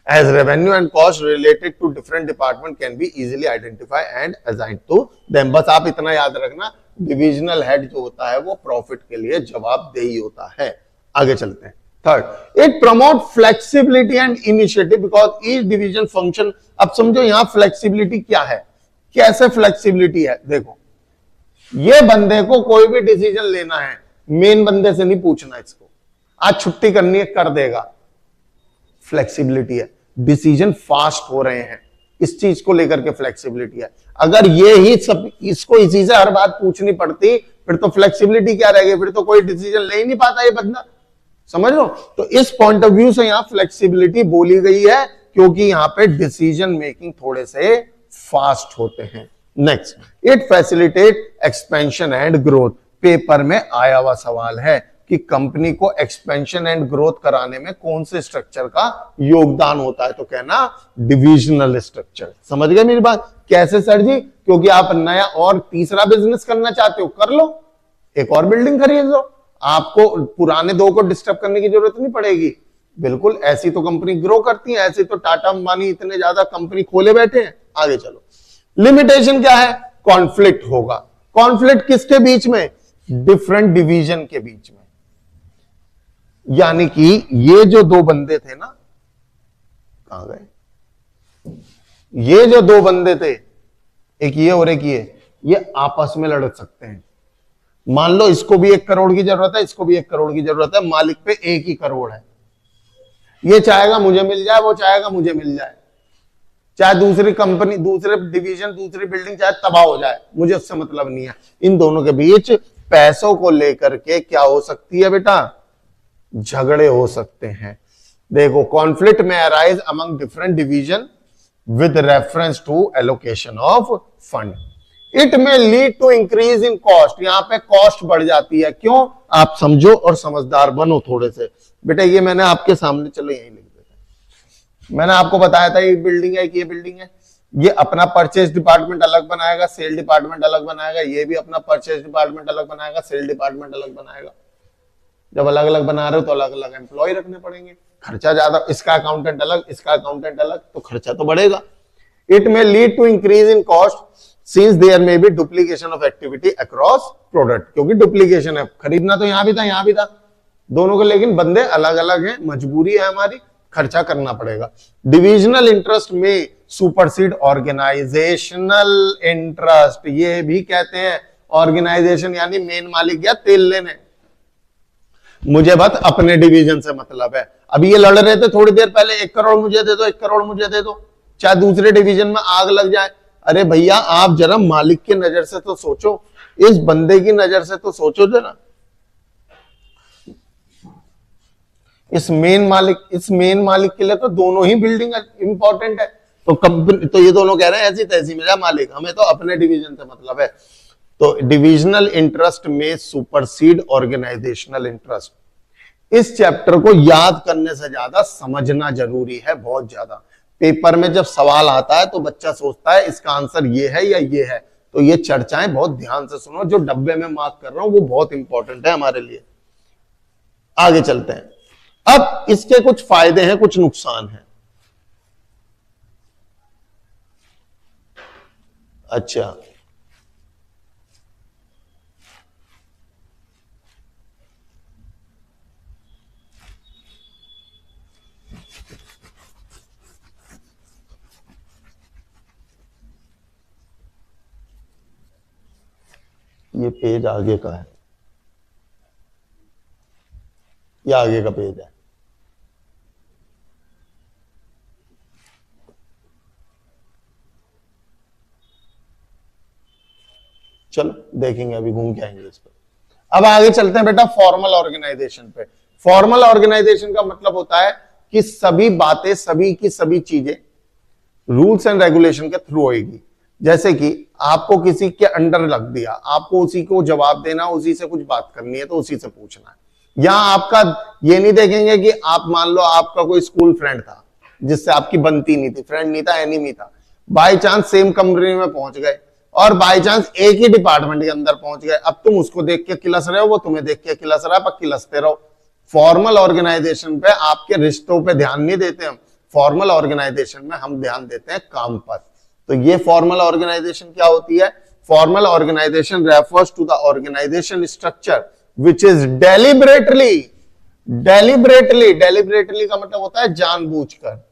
as revenue and cost related to different department can be easily identified and assigned to them। बस आप इतना याद रखना, डिविजनल हेड जो होता है वो प्रॉफिट के लिए जवाबदेही होता है। आगे चलते हैं। Third, it promote flexibility and initiative because each division function. अब समझो यहां फ्लेक्सिबिलिटी क्या है, कैसे फ्लेक्सिबिलिटी है। देखो ये बंदे को कोई भी डिसीजन लेना है, मेन बंदे से नहीं पूछना, इसको आज छुट्टी करनी है कर देगा, फ्लेक्सिबिलिटी है। डिसीजन फास्ट हो रहे हैं, इस चीज को लेकर के फ्लेक्सिबिलिटी है। अगर ये ही सब इसको इसी से हर बात पूछनी पड़ती फिर तो फ्लेक्सिबिलिटी क्या रहेगी, फिर तो कोई डिसीजन ले ही नहीं पाता ये बंदा, समझ लो। तो इस पॉइंट ऑफ व्यू से यहां फ्लेक्सिबिलिटी बोली गई है क्योंकि यहां पे डिसीजन मेकिंग थोड़े से फास्ट होते हैं। Next, it facilitate expansion and growth. Paper में आया हुआ सवाल है कि कंपनी को एक्सपेंशन एंड ग्रोथ कराने में कौन से स्ट्रक्चर का योगदान होता है, तो कहना डिविजनल स्ट्रक्चर। समझ गए मेरी बात? कैसे सर जी? क्योंकि आप नया और तीसरा बिजनेस करना चाहते हो, कर लो, एक और बिल्डिंग खरीद लो, आपको पुराने दो को डिस्टर्ब करने की जरूरत नहीं पड़ेगी। बिल्कुल ऐसी तो कंपनी ग्रो करती है, ऐसी तो टाटा अंबानी इतने ज्यादा कंपनी खोले बैठे हैं। आगे चलो, लिमिटेशन क्या है? कॉन्फ्लिक्ट होगा। कॉन्फ्लिक्ट किसके बीच में? डिफरेंट डिवीजन के बीच में। यानी कि ये जो दो बंदे थे ना, कहां गए? ये जो दो बंदे थे, एक ये और एक ये आपस में लड़ सकते हैं। मान लो इसको भी 1 करोड़ की जरूरत है, इसको भी 1 करोड़ की जरूरत है, मालिक पे 1 ही करोड़ है। ये चाहेगा मुझे मिल जाए, वो चाहेगा मुझे मिल जाए, चाहे दूसरी कंपनी, दूसरे डिवीजन, दूसरी बिल्डिंग चाहे तबाह हो जाए, मुझे उससे मतलब नहीं है। इन दोनों के बीच पैसों को लेकर के क्या हो सकती है बेटा? झगड़े हो सकते हैं। देखो, कॉन्फ्लिक्ट में arise among different division with reference to allocation of fund. It may lead to increase in cost. यहां पे कॉस्ट बढ़ जाती है। क्यों? आप समझो और समझदार बनो थोड़े से। बेटा ये मैंने आपके सामने, चलो यही लिख देते। मैंने आपको बताया था ये बिल्डिंग है कि ये बिल्डिंग है, ये अपना परचेज डिपार्टमेंट अलग बनाएगा, सेल डिपार्टमेंट अलग बनाएगा, ये भी अपना परचेज डिपार्टमेंट अलग बनाएगा, सेल डिपार्टमेंट अलग बनाएगा। जब अलग अलग बना रहे हो तो अलग अलग एम्प्लॉय रखने पड़ेंगे, खर्चा ज्यादा, इसका अकाउंटेंट अलग, इसका अकाउंटेंट अलग, तो खर्चा तो बढ़ेगा। It may lead to increase in cost since there may be duplication of activity across product. क्योंकि डुप्लीकेशन है, खरीदना तो यहां भी था यहां भी था दोनों को, लेकिन बंदे अलग अलग हैं, मजबूरी है हमारी, खर्चा करना पड़ेगा। डिविजनल इंटरेस्ट में सुपरसीड ऑर्गेनाइजेशनल इंटरेस्ट। ये भी कहते हैं ऑर्गेनाइजेशन यानी मेन मालिक गया तेल लेने, मुझे बस अपने डिवीजन से मतलब है। अभी ये लड़ रहे थे थोड़ी देर पहले, 1 करोड़ मुझे दे दो, 1 करोड़ मुझे दे दो, चाहे दूसरे डिवीजन में आग लग जाए। अरे भैया आप जरा मालिक की नजर से तो सोचो, इस बंदे की नजर से तो सोचो जरा। इस मेन मालिक के लिए तो दोनों ही बिल्डिंग इंपॉर्टेंट है। तो कंपनी तो ये दोनों कह रहे हैं ऐसी तैसी मेरा मालिक, हमें तो अपने डिवीजन से मतलब है। तो डिविजनल इंटरेस्ट में सुपरसीड ऑर्गेनाइजेशनल इंटरेस्ट। इस चैप्टर को याद करने से ज्यादा समझना जरूरी है, बहुत ज्यादा। पेपर में जब सवाल आता है तो बच्चा सोचता है इसका आंसर ये है या ये है। तो ये चर्चाएं बहुत ध्यान से सुनो, जो डब्बे में मार्क कर रहा हूं वो बहुत इंपॉर्टेंट है हमारे लिए। आगे चलते हैं। अब इसके कुछ फायदे हैं, कुछ नुकसान हैं। अच्छा, ये पेज आगे का है, ये आगे का पेज है। चलो देखेंगे, अभी घूम के आएंगे इस पर। अब आगे चलते हैं बेटा फॉर्मल ऑर्गेनाइजेशन पे। फॉर्मल ऑर्गेनाइजेशन का मतलब होता है कि सभी बातें, सभी की सभी चीजें रूल्स एंड रेगुलेशन के थ्रू होगी। जैसे कि आपको किसी के अंडर रख दिया, आपको उसी को जवाब देना, उसी से कुछ बात करनी है तो उसी से पूछना है। यहां आपका ये नहीं देखेंगे कि आप मान लो आपका कोई स्कूल फ्रेंड था जिससे आपकी बनती नहीं थी, फ्रेंड नहीं था, एनिमी था, बाय चांस सेम कंपनी में पहुंच गए और बाय चांस एक ही डिपार्टमेंट के अंदर पहुंच गए, अब तुम उसको देख के किलस रहे हो, वो तुम्हें देख के किलस रहा है, पर किलसते रहो। फॉर्मल ऑर्गेनाइजेशन पे आपके रिश्तों पे ध्यान नहीं देते हम, फॉर्मल ऑर्गेनाइजेशन में हम ध्यान देते हैं काम पर। तो ये फॉर्मल ऑर्गेनाइजेशन क्या होती है? Formal organisation refers to the organisation structure which is deliberately का मतलब होता है जानबूझकर,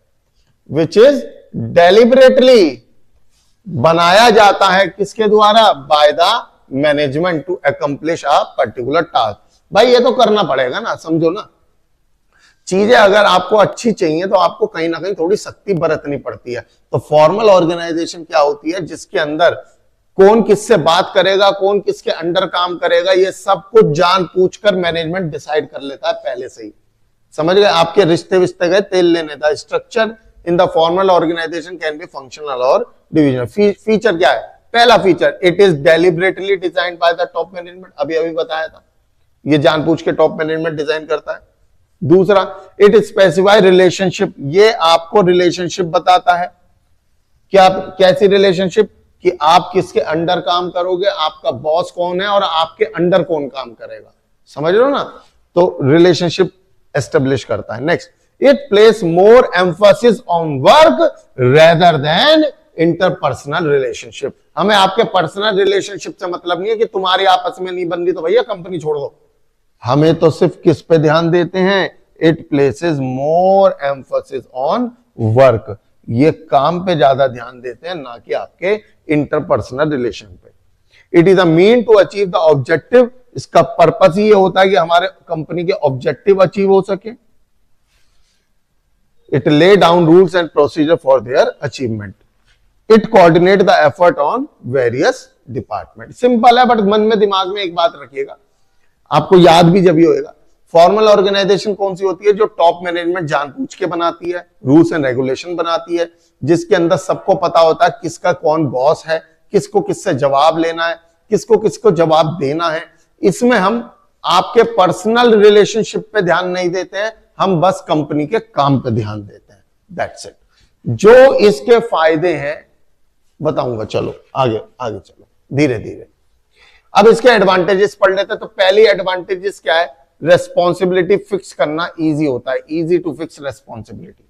विच इज डेलिबरेटली बनाया जाता है किसके द्वारा? By the management to accomplish a particular task. भाई ये तो करना पड़ेगा ना, समझो ना, चीजें अगर आपको अच्छी चाहिए तो आपको कहीं ना कहीं थोड़ी सख्ती बरतनी पड़ती है। तो फॉर्मल ऑर्गेनाइजेशन क्या होती है? जिसके अंदर कौन किससे बात करेगा, कौन किसके अंडर काम करेगा, ये सब कुछ जान पूछ कर मैनेजमेंट डिसाइड कर लेता है पहले से ही। समझ गए? आपके रिश्ते विश्ते गए तेल लेने। The structure in the formal organisation can be functional और डिविजनल। फीचर क्या है? पहला feature, it is deliberately designed by the top management. अभी बताया था, ये जानबूझ के टॉप मैनेजमेंट डिजाइन करता है। दूसरा, इट स्पेसिफाई रिलेशनशिप, ये आपको रिलेशनशिप बताता है। क्या? कैसी रिलेशनशिप? कि आप किसके अंडर काम करोगे, आपका बॉस कौन है और आपके अंडर कौन काम करेगा। समझ लो ना? तो रिलेशनशिप एस्टेब्लिश करता है। Next, it place more emphasis on work rather than interpersonal relationship. हमें आपके पर्सनल रिलेशनशिप से मतलब नहीं है कि तुम्हारी आपस में नहीं बन रही तो भैया कंपनी छोड़ दो। हमें तो सिर्फ किस पे ध्यान देते हैं? It places more emphasis on work, ये काम पे ज्यादा ध्यान देते हैं, ना कि आपके इंटरपर्सनल रिलेशन पे। It is a mean to achieve the objective, इसका पर्पस ही ये होता है कि हमारे कंपनी के ऑब्जेक्टिव अचीव हो सके। It lay down rules and procedure for their achievement. It coordinate the effort on various department. Simple है, बट मन में दिमाग में एक बात रखिएगा, आपको याद भी जब ही होएगा। फॉर्मल ऑर्गेनाइजेशन कौन सी होती है? जो टॉप मैनेजमेंट जानबूझ के बनाती है, रूल्स एंड रेगुलेशन बनाती है, जिसके अंदर सबको पता होता है किसका कौन बॉस है, किसको किससे जवाब लेना है, किसको किसको जवाब देना है। इसमें हम आपके पर्सनल रिलेशनशिप पे ध्यान नहीं देते हैं, हम बस कंपनी के काम पे ध्यान देते हैं। That's it. जो इसके फायदे हैं बताऊंगा, चलो आगे आगे चलो धीरे धीरे। अब इसके एडवांटेजेस पढ़ लेते हैं। तो पहली एडवांटेजेस क्या है? रेस्पॉन्सिबिलिटी फिक्स करना इजी होता है, इजी टू फिक्स रेस्पॉन्सिबिलिटी।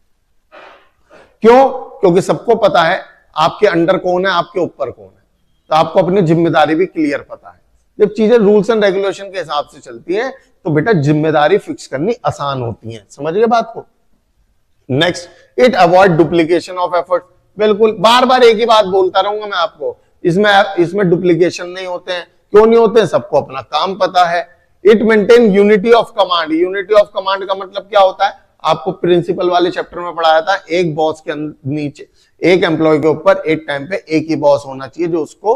क्यों? क्योंकि सबको पता है आपके अंडर कौन है, आपके ऊपर कौन है, तो आपको अपनी जिम्मेदारी भी क्लियर पता है। जब चीजें रूल्स एंड रेगुलेशन के हिसाब से चलती है तो बेटा जिम्मेदारी फिक्स करनी आसान होती है। समझ गए बात को? Next, it avoid duplication of effort. बिल्कुल, बार बार एक ही बात बोलता रहूंगा मैं आपको, इसमें डुप्लीकेशन नहीं होते हैं। क्यों नहीं होते हैं? सबको अपना काम पता है। It maintain unity of command. Unity of command का मतलब क्या होता है? आपको प्रिंसिपल वाले चैप्टर में पढ़ाया था, एक बॉस के नीचे, एक एम्प्लॉय के ऊपर एक टाइम पे एक ही बॉस होना चाहिए जो उसको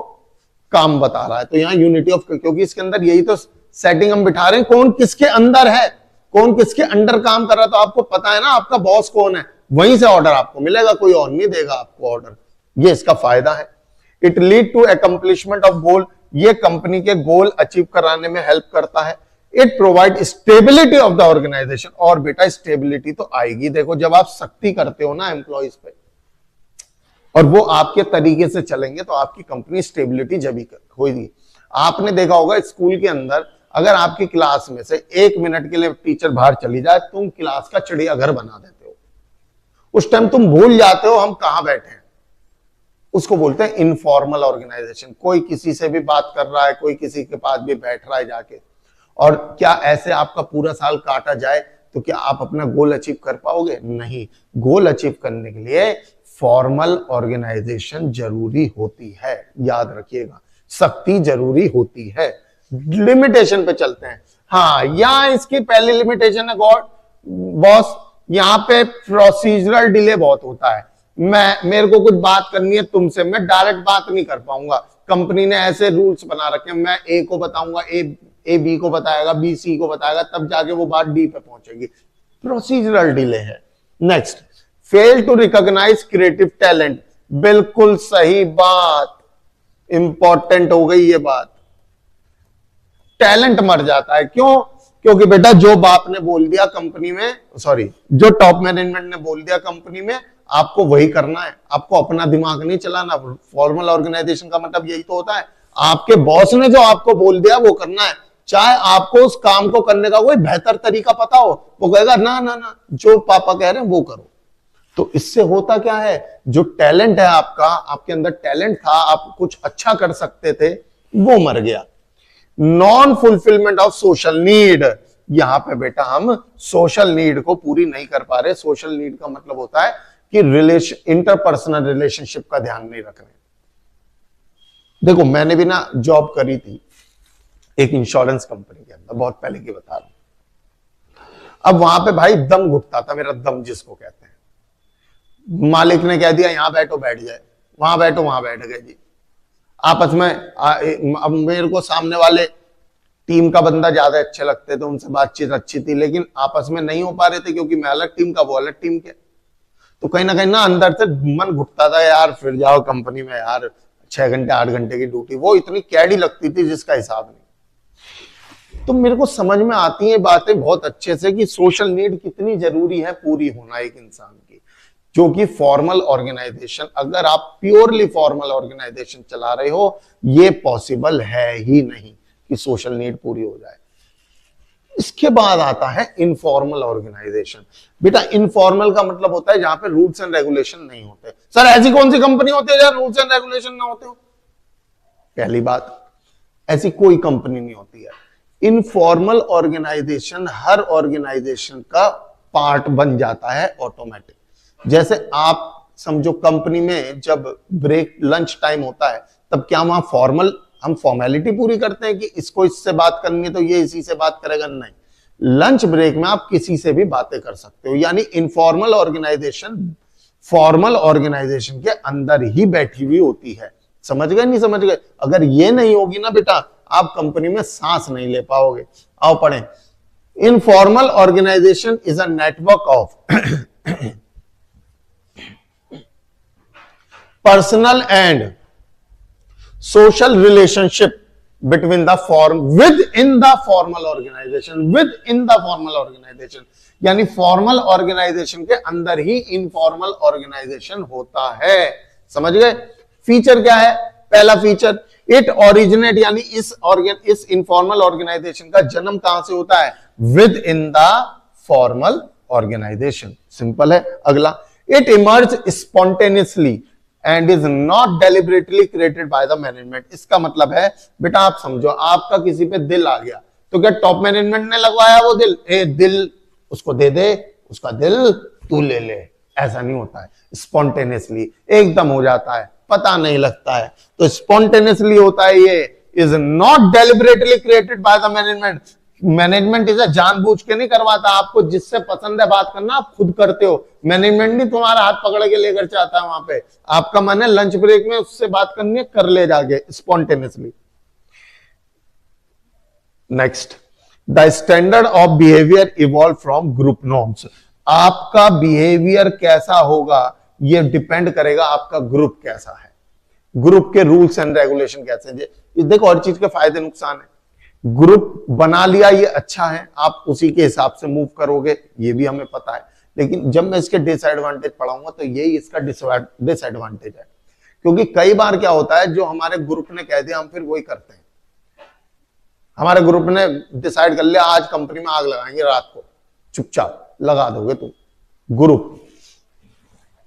काम बता रहा है। तो यहाँ यूनिटी ऑफ, क्योंकि इसके अंदर यही तो सेटिंग हम बिठा रहे हैं, कौन किसके अंदर है, कौन किसके अंडर काम कर रहा है। तो आपको पता है ना आपका बॉस कौन है, वहीं से ऑर्डर आपको मिलेगा, कोई और नहीं देगा आपको ऑर्डर। ये इसका फायदा है। It lead to accomplishment of goal. ये कंपनी के गोल अचीव कराने में हेल्प करता है। It provide stability of the organisation. और बेटा स्टेबिलिटी तो आएगी, देखो जब आप सख्ती करते हो ना एम्प्लॉइज पे और वो आपके तरीके से चलेंगे तो आपकी कंपनी स्टेबिलिटी जब ही होगी। आपने देखा होगा स्कूल के अंदर, अगर आपकी क्लास में से 1 मिनट के लिए टीचर बाहर चली जाए, तुम क्लास का चिड़ियाघर बना देते हो। उस टाइम तुम भूल जाते हो हम कहां बैठे हैं। उसको बोलते हैं इनफॉर्मल ऑर्गेनाइजेशन। कोई किसी से भी बात कर रहा है, कोई किसी के पास भी बैठ रहा है जाके। और क्या ऐसे आपका पूरा साल काटा जाए तो क्या आप अपना गोल अचीव कर पाओगे? नहीं। गोल अचीव करने के लिए फॉर्मल ऑर्गेनाइजेशन जरूरी होती है, याद रखिएगा, सख्ती जरूरी होती है। लिमिटेशन पे चलते हैं। हाँ, यहां इसकी पहली लिमिटेशन है गॉड बॉस, यहां पे प्रोसीजरल डिले बहुत होता है। मेरे को कुछ बात करनी है तुमसे, मैं डायरेक्ट बात नहीं कर पाऊंगा। कंपनी ने ऐसे रूल्स बना रखे हैं, मैं ए को बताऊंगा, ए बी को बताएगा, बी सी को बताएगा, तब जाके वो बात डी पे पहुंचेगी। प्रोसीजरल डिले है। Next, fail to recognise creative talent. बिल्कुल सही बात, इंपॉर्टेंट हो गई ये बात। टैलेंट मर जाता है। क्यों? क्योंकि बेटा जो बाप ने बोल दिया कंपनी में, सॉरी, जो टॉप मैनेजमेंट ने बोल दिया कंपनी में, आपको वही करना है, आपको अपना दिमाग नहीं चलाना। फॉर्मल ऑर्गेनाइजेशन का मतलब यही तो होता है, आपके बॉस ने जो आपको बोल दिया वो करना है, चाहे आपको उस काम को करने का कोई बेहतर तरीका पता हो, वो कहेगा ना ना ना, जो पापा कह रहे हैं वो करो। तो इससे होता क्या है, जो टैलेंट है आपका, आपके अंदर टैलेंट था, आप कुछ अच्छा कर सकते थे, वो मर गया। Non fulfilment of social need, यहां पे बेटा हम सोशल नीड को पूरी नहीं कर पा रहे। सोशल नीड का मतलब होता है कि इंटरपर्सनल रिलेशनशिप का ध्यान नहीं रख रहे। देखो मैंने भी ना जॉब करी थी एक इंश्योरेंस कंपनी के अंदर, बहुत पहले की बता रहा हूं। अब वहां पे भाई दम घुटता था, मेरा दम जिसको कहते हैं। मालिक ने कह दिया यहां बैठो, बैठ जाए, वहां बैठो, वहां बैठ गए जी। आपस में अब मेरे को सामने वाले टीम का बंदा ज्यादा अच्छे लगते थे, उनसे बातचीत अच्छी थी, लेकिन आपस में नहीं हो पा रहे थे क्योंकि मैं अलग टीम का, वो अलग टीम के। तो कहीं ना अंदर से मन घुटता था, यार फिर जाओ कंपनी में, यार 6 घंटे 8 घंटे की ड्यूटी, वो इतनी कैडी लगती थी जिसका हिसाब नहीं। तो मेरे को समझ में आती है बातें बहुत अच्छे से कि सोशल नीड कितनी जरूरी है पूरी होना एक इंसान की, जो कि फॉर्मल ऑर्गेनाइजेशन, अगर आप प्योरली फॉर्मल ऑर्गेनाइजेशन चला रहे हो, ये पॉसिबल है ही नहीं कि सोशल नीड पूरी हो जाए। इसके बाद आता है इनफॉर्मल ऑर्गेनाइजेशन। बेटा इनफॉर्मल का मतलब होता है जहां पे रूल्स एंड रेगुलेशन नहीं होते। सर ऐसी कौन सी कंपनी होती है जहां रूल्स एंड रेगुलेशन ना होते हो? पहली बात, ऐसी कोई कंपनी नहीं होती है। इनफॉर्मल ऑर्गेनाइजेशन हर ऑर्गेनाइजेशन का पार्ट बन जाता है ऑटोमेटिक। जैसे आप समझो कंपनी में जब ब्रेक लंच टाइम होता है, तब क्या वहां हम फॉर्मेलिटी पूरी करते हैं कि इसको इससे बात करनी है तो ये इसी से बात करेगा? नहीं, लंच ब्रेक में आप किसी से भी बातें कर सकते हो। यानी इनफॉर्मल ऑर्गेनाइजेशन फॉर्मल ऑर्गेनाइजेशन के अंदर ही बैठी हुई होती है। समझ गए नहीं समझ गए? अगर ये नहीं होगी ना बेटा, आप कंपनी में सांस नहीं ले पाओगे। आओ पढ़ें। Informal organisation is a network of personal and social relationship between the within the formal organization, यानी फॉर्मल ऑर्गेनाइजेशन के अंदर ही इनफॉर्मल ऑर्गेनाइजेशन होता है। समझ गए? फीचर क्या है? पहला फीचर, इट ओरिजिनेट, यानी इस इनफॉर्मल ऑर्गेनाइजेशन का जन्म कहां से होता है? Within the formal organisation. Simple है। अगला, it emerge spontaneously and is not deliberately created by the management. इसका मतलब है बेटा आप समझो, आपका किसी पे दिल आ गया, तो क्या टॉप मैनेजमेंट ने लगवाया वो दिल? दिल उसको दे दे, उसका दिल तू ले ले, ऐसा नहीं होता है। स्पॉन्टेनियसली एकदम हो जाता है, पता नहीं लगता है, तो स्पॉन्टेनियसली होता है। ये is not deliberately created by the management. Management इसे जानबूझ के नहीं करवाता। आपको जिससे पसंद है बात करना, आप खुद करते हो। मैनेजमेंट नहीं तुम्हारा हाथ पकड़ के लेकर चाहता है वहां पे। आपका मन है लंच ब्रेक में उससे बात करनी है, कर ले जाके spontaneously. Next, the standard of behaviour evolve from group norms. आपका बिहेवियर कैसा होगा ये डिपेंड करेगा आपका ग्रुप कैसा है, ग्रुप के रूल्स एंड रेगुलेशन कैसे हैं। देखो हर चीज के फायदे नुकसान है। ग्रुप बना लिया ये अच्छा है, आप उसी के हिसाब से मूव करोगे, ये भी हमें पता है। लेकिन जब मैं इसके डिसएडवांटेज पढ़ाऊंगा तो यही इसका डिसएडवांटेज है, क्योंकि कई बार क्या होता है, जो हमारे ग्रुप ने कह दिया हम फिर वही करते हैं। हमारे ग्रुप ने डिसाइड कर लिया आज कंपनी में आग लगाएंगे रात को, चुपचाप लगा दोगे तुम। Group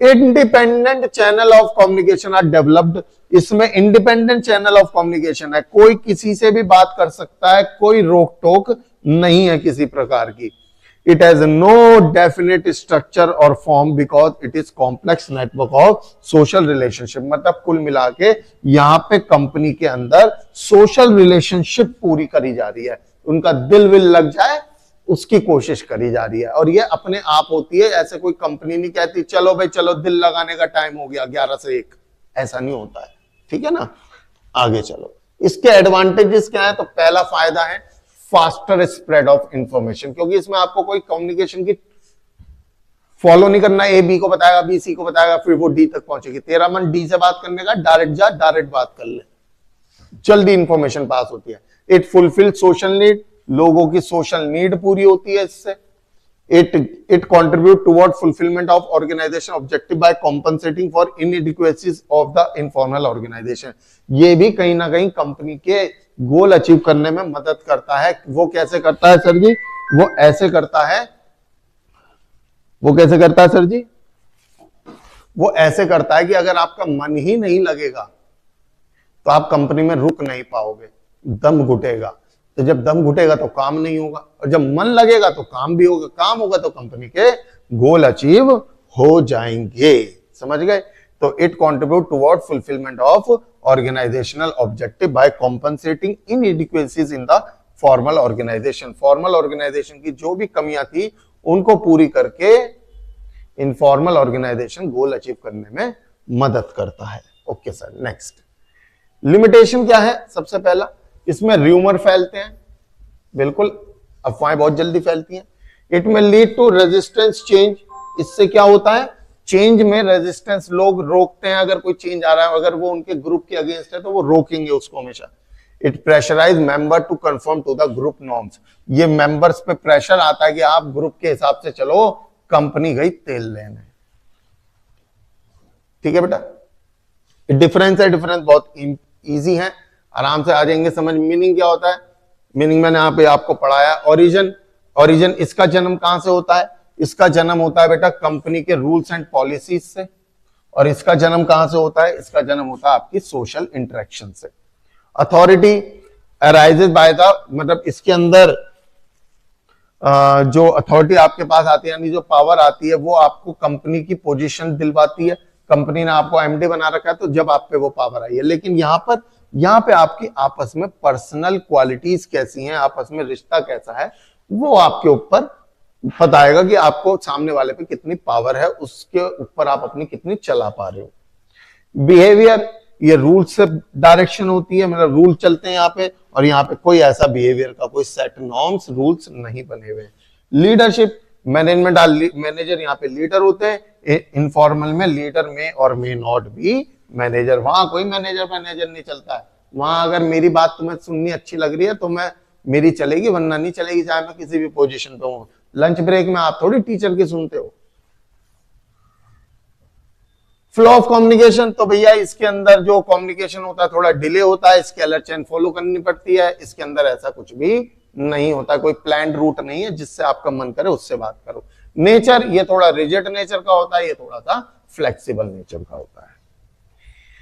independent channel of communication are developed. इसमें इंडिपेंडेंट चैनल ऑफ कम्युनिकेशन है, कोई किसी से भी बात कर सकता है, कोई रोक टोक नहीं है किसी प्रकार की। It has no definite structure और form because it is complex network of social relationship. मतलब कुल मिला के यहां पे कंपनी के अंदर सोशल रिलेशनशिप पूरी करी जा रही है, उनका दिल विल लग जाए उसकी कोशिश करी जा रही है, और ये अपने आप होती है। ऐसे कोई कंपनी नहीं कहती चलो भाई चलो दिल लगाने का टाइम हो गया 11 से 1, ऐसा नहीं होता है। ठीक है ना? आगे चलो, इसके एडवांटेजेस क्या है? तो पहला फायदा है फास्टर स्प्रेड ऑफ इंफॉर्मेशन, क्योंकि इसमें आपको कोई कम्युनिकेशन की फॉलो नहीं करना। ए बी को बताएगा, बी सी को बताएगा, फिर वो डी तक पहुंचेगी। तेरा मन डी से बात करने का, डायरेक्ट जा, डायरेक्ट बात कर ले, जल्दी इंफॉर्मेशन पास होती है। इट फुलफिल सोशल नीड, लोगों की सोशल नीड पूरी होती है इससे। It contribute toward fulfillment of organization objective by compensating for inadequacies of the informal organization. ये भी कहीं ना कहीं कंपनी के गोल अचीव करने में मदद करता है. वो कैसे करता है सर जी? वो ऐसे करता है. वो कैसे करता है सर जी? वो ऐसे करता है कि अगर आपका मन ही नहीं लगेगा तो आप कंपनी में रुक नहीं पाओगे, दम घुटेगा. तो जब दम घुटेगा तो काम नहीं होगा, और जब मन लगेगा तो काम भी होगा. काम होगा तो कंपनी के गोल अचीव हो जाएंगे. समझ गए? तो it contribute toward fulfilment of organisational objective by compensating inadequacies in the formal organisation. Formal organisation की जो भी कमियां थी उनको पूरी करके इनफॉर्मल ऑर्गेनाइजेशन गोल अचीव करने में मदद करता है. ओके सर, नेक्स्ट लिमिटेशन क्या है? सबसे पहला, इसमें र्यूमर फैलते हैं. बिल्कुल, अफवाहें बहुत जल्दी फैलती हैं. It may lead to resistance change. इससे क्या होता है? चेंज में रेजिस्टेंस, लोग रोकते हैं. अगर कोई चेंज आ रहा है, अगर वो उनके ग्रुप के अगेंस्ट है तो वो रोकेंगे उसको हमेशा. It pressurise member to conform to the group norms. ये मेंबर्स पे प्रेशर आता है कि आप ग्रुप के हिसाब से चलो, कंपनी गई तेल लेने. ठीक है बेटा, डिफरेंस है. डिफरेंस बहुत इजी है, आराम से आ जाएंगे समझ. मीनिंग क्या होता है? मीनिंग मैंने यहां पे आपको पढ़ाया. ओरिजिन, ओरिजिन इसका जन्म कहां से होता है? इसका जन्म होता है बेटा कंपनी के रूल्स एंड पॉलिसीज से. और इसका जन्म कहां से होता है? इसका जन्म होता है आपकी सोशल इंटरेक्शन से. अथॉरिटी अराइजेज बाय द, मतलब इसके अंदर जो अथॉरिटी आपके पास आती है, यानी जो पावर आती है, वो आपको कंपनी की पोजीशन दिलवाती है. कंपनी ने आपको एमडी बना रखा है तो जब आप पे वो पावर आई है. लेकिन यहां पे आपकी आपस में पर्सनल क्वालिटीज कैसी हैं, आपस में रिश्ता कैसा है, वो आपके ऊपर बताएगा कि आपको सामने वाले पे कितनी पावर है, उसके ऊपर आप अपनी कितनी चला पा रहे हो. बिहेवियर, ये रूल से डायरेक्शन होती है, मतलब रूल चलते हैं यहाँ पे, और यहाँ पे कोई ऐसा बिहेवियर का कोई सेट नॉर्म्स रूल्स नहीं बने हुए. लीडरशिप, मैनेजमेंट, मैनेजर यहाँ पे लीडर होते हैं. इनफॉर्मल में लीडर में और मे नॉट बी मैनेजर. वहां कोई मैनेजर नहीं चलता है. वहां अगर मेरी बात तुम्हें सुननी अच्छी लग रही है तो मेरी चलेगी, वरना नहीं चलेगी, चाहे मैं किसी भी पोजीशन पे हूं. लंच ब्रेक में आप थोड़ी टीचर की सुनते हो. फ्लो ऑफ कम्युनिकेशन, तो भैया इसके अंदर जो कम्युनिकेशन होता है थोड़ा डिले होता है, स्केलर चेन फॉलो करनी पड़ती है. इसके अंदर ऐसा कुछ भी नहीं होता, कोई प्लान्ड रूट नहीं है जिससे आपका मन करे उससे बात करो. नेचर, ये थोड़ा रिजिड नेचर का होता है, ये थोड़ा सा फ्लेक्सिबल नेचर का होता है.